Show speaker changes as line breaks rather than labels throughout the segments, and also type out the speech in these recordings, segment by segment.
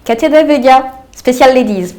Katia Da Vega, spécial ladies.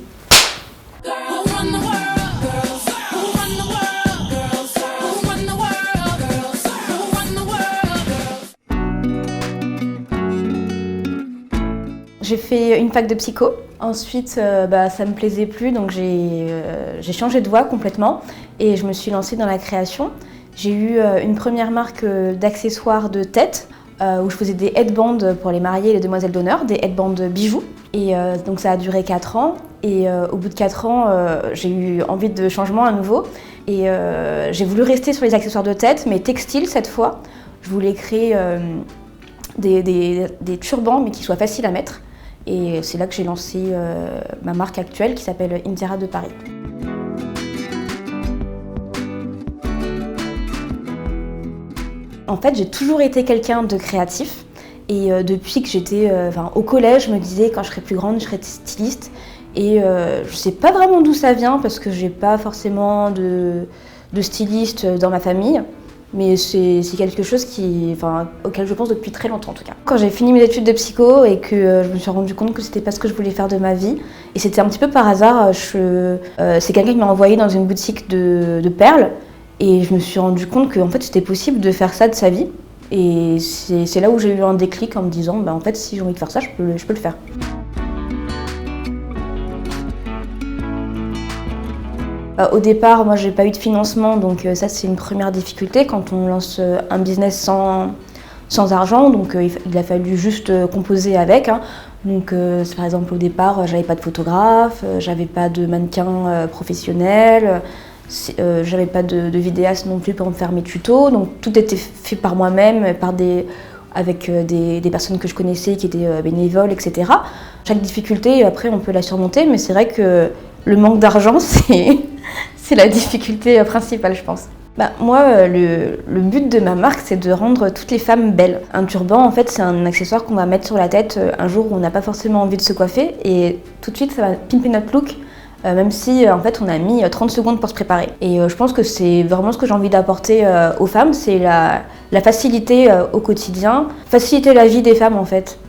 J'ai fait une fac de psycho. Ensuite, ça me plaisait plus, donc j'ai changé de voie complètement et je me suis lancée dans la création. J'ai eu une première marque d'accessoires de tête où je faisais des headbands pour les mariés et les demoiselles d'honneur, des headbands bijoux. Et donc ça a duré 4 ans et au bout de 4 ans, j'ai eu envie de changement à nouveau. Et j'ai voulu rester sur les accessoires de tête, mais textiles cette fois. Je voulais créer des turbans, mais qui soient faciles à mettre. Et c'est là que j'ai lancé ma marque actuelle qui s'appelle Indira de Paris. En fait, j'ai toujours été quelqu'un de créatif. Et depuis que j'étais au collège, je me disais quand je serai plus grande, je serai styliste. Et je sais pas vraiment d'où ça vient parce que j'ai pas forcément de styliste dans ma famille. Mais c'est quelque chose auquel je pense depuis très longtemps en tout cas. Quand j'ai fini mes études de psycho et que je me suis rendu compte que c'était pas ce que je voulais faire de ma vie, et c'était un petit peu par hasard, c'est quelqu'un qui m'a envoyé dans une boutique de perles et je me suis rendu compte que en fait, c'était possible de faire ça de sa vie. Et c'est là où j'ai eu un déclic en me disant en fait si j'ai envie de faire ça, je peux le faire. Au départ, moi j'ai pas eu de financement, donc ça c'est une première difficulté quand on lance un business sans argent, donc il a fallu juste composer avec. Donc par exemple au départ, j'avais pas de photographe, j'avais pas de mannequin professionnel, j'avais pas de vidéaste non plus pour me faire mes tutos, donc tout était fait par moi-même, avec des personnes que je connaissais qui étaient bénévoles, etc. Chaque difficulté, après on peut la surmonter, mais c'est vrai que le manque d'argent, c'est la difficulté principale, je pense. Moi, le but de ma marque, c'est de rendre toutes les femmes belles. Un turban, en fait, c'est un accessoire qu'on va mettre sur la tête un jour où on n'a pas forcément envie de se coiffer, et tout de suite, ça va pimper notre look, même si, en fait, on a mis 30 secondes pour se préparer. Et je pense que c'est vraiment ce que j'ai envie d'apporter aux femmes, c'est la facilité au quotidien, faciliter la vie des femmes, en fait.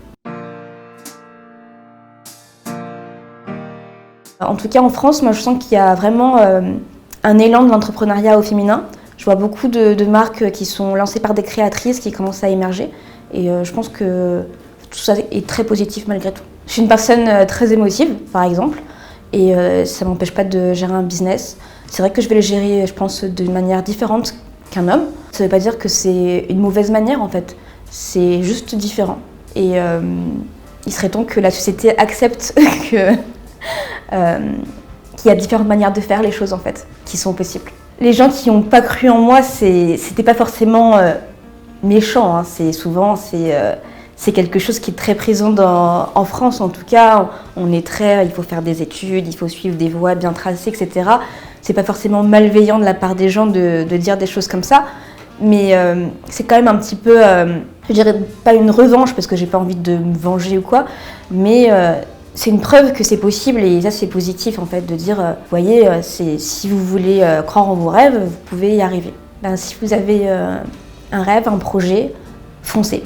En tout cas, en France, moi, je sens qu'il y a vraiment un élan de l'entrepreneuriat au féminin. Je vois beaucoup de marques qui sont lancées par des créatrices qui commencent à émerger. Et je pense que tout ça est très positif malgré tout. Je suis une personne très émotive, par exemple, et ça ne m'empêche pas de gérer un business. C'est vrai que je vais le gérer, je pense, d'une manière différente qu'un homme. Ça ne veut pas dire que c'est une mauvaise manière, en fait. C'est juste différent. Et il serait temps que la société accepte qu'il y a différentes manières de faire les choses en fait, qui sont possibles. Les gens qui n'ont pas cru en moi, c'était pas forcément méchant, c'est quelque chose qui est très présent en France en tout cas. On est il faut faire des études, il faut suivre des voies bien tracées, etc. C'est pas forcément malveillant de la part des gens de dire des choses comme ça, mais c'est quand même un petit peu, je dirais pas une revanche parce que j'ai pas envie de me venger ou quoi, mais c'est une preuve que c'est possible et ça c'est positif en fait de dire, vous voyez, si vous voulez croire en vos rêves, vous pouvez y arriver. Si vous avez un rêve, un projet, foncez.